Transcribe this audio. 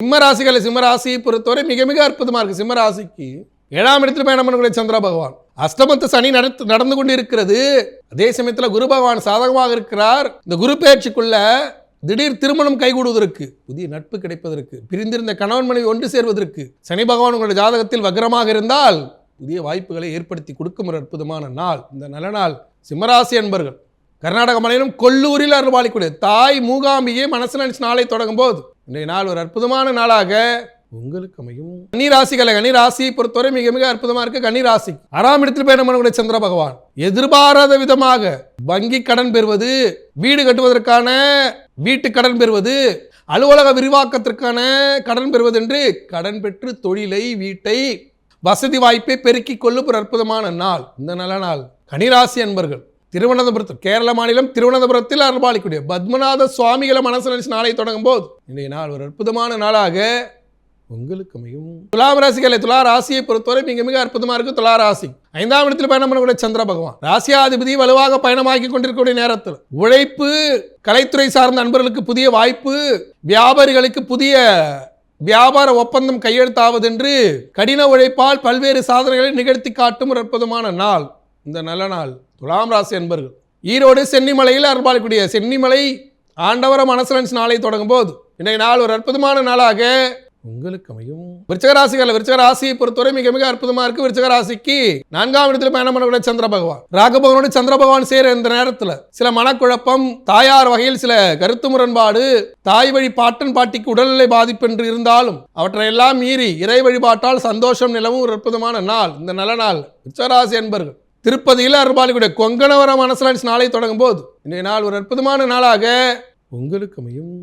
சிம்மராசியை பொறுத்தவரை மிக மிக அற்புதமா இருக்கு. சிம்மராசிக்கு 7ஆம் இடத்தில் பயணம் பண்ணக்கூடிய சந்திர பகவான், அஷ்டமத்து சனி நடந்து கொண்டு இருக்கிறது. அதே சமயத்தில் குரு பகவான் சாதகமாக இருக்கிறார். இந்த குரு பெயர்ச்சிக்குள்ள திடீர் திருமணம் கைகூடுவதற்கு, புதிய நட்பு கிடைப்பதற்கு, பிரிந்திருந்த கணவன் மனைவி ஒன்று சேர்வதற்கு சனி பகவான் உங்களுடைய ஜாதகத்தில் வக்ரமாக இருந்தால் புதிய வாய்ப்புகளை ஏற்படுத்தி கொடுக்கும் ஒரு அற்புதமான நாள். இந்த நல்ல நாள் சிம்மராசி அன்பர்கள் கர்நாடக மாநிலம் கொல்லூரில் அருள்பாலிக்கூடிய தாய் மூகாம்பிகை மனசு நினைச்சு நாளை தொடங்கும் போது இன்றைய நாள் ஒரு அற்புதமான நாளாக உங்களுக்கு அமையும். கன்னிராசியை பொறுத்தவரை மிக மிக அற்புதமா இருக்கு. கன்னிராசி 6ஆம் இடத்தில் பயணம் பண்ணக்கூடிய சந்திர பகவான் எதிர்பாராத விதமாக வங்கி கடன் பெறுவது, வீடு கட்டுவதற்கான வீட்டு கடன் பெறுவது, அலுவலக விரிவாக்கத்திற்கான கடன் பெறுவது என்று கடன் பெற்று தொழிலை, வீட்டை, வசதி வாய்ப்பை பெருக்கிக் கொள்ளும் ஒரு அற்புதமான நாள். இந்த நல்ல நாள் கன்னிராசி அன்பர்கள் திருவனந்தபுரத்தில், கேரள மாநிலம் திருவனந்தபுரத்தில் அருள்பாலிக்கூடிய பத்மநாத சுவாமிகளை மனசு நினைச்சு நாளை தொடங்கும் போது இன்றைய நாள் ஒரு அற்புதமான நாளாக உங்களுக்கு அமையும். துலா ராசியை பொறுத்தவரை மிக மிக அற்புதமா இருக்கு. துலா ராசி 5ஆம் இடத்தில் பயணம் பண்ணக்கூடிய சந்திர பகவான் ராசியாதிபதி வலுவாக பயணமாக்கி கொண்டிருக்கக்கூடிய நேரத்தில் உழைப்பு, கலைத்துறை சார்ந்த நண்பர்களுக்கு புதிய வாய்ப்பு, வியாபாரிகளுக்கு புதிய வியாபார ஒப்பந்தம் கையெழுத்தாவது என்று கடின உழைப்பால் பல்வேறு சாதனைகளை நிகழ்த்தி காட்டும் ஒரு அற்புதமான நாள். இந்த நல்ல நாள் துலாம் ராசி அன்பர்கள் ஈரோடு சென்னிமலையில் அருள்பாலிக்கூடிய சென்னிமலை ஆண்டவர மனசு நாளை தொடங்கும் போது இன்றைய நாள் ஒரு அற்புதமான நாளாக உங்களுக்கு அமையும். விருச்சிக ராசியை பொறுத்தவரை மிக மிக அற்புதமா இருக்கு. விருச்சிக ராசிக்கு 4ஆம் இடத்தில் பயணம் பண்ணக்கூடிய சந்திர பகவான் ராகபகவானோடு சந்திர பகவான் சேர இந்த நேரத்தில் சில மனக்குழப்பம், தாயார் வகையில் சில கருத்து முரண்பாடு, தாய் வழி பாட்டன் பாட்டிக்கு உடல்நிலை பாதிப்பு என்று இருந்தாலும் அவற்றையெல்லாம் மீறி இறை வழிபாட்டால் சந்தோஷம் நிலவும் ஒரு அற்புதமான நாள். இந்த நல்ல நாள் விருச்சிகராசி என்பர்கள் திருப்பதியில் அருள்பாலிக்கூடிய கொங்கணவர மனசு நாளை தொடங்கும் போது இன்றைய நாள் ஒரு அற்புதமான நாளாக உங்களுக்கு அமையும்.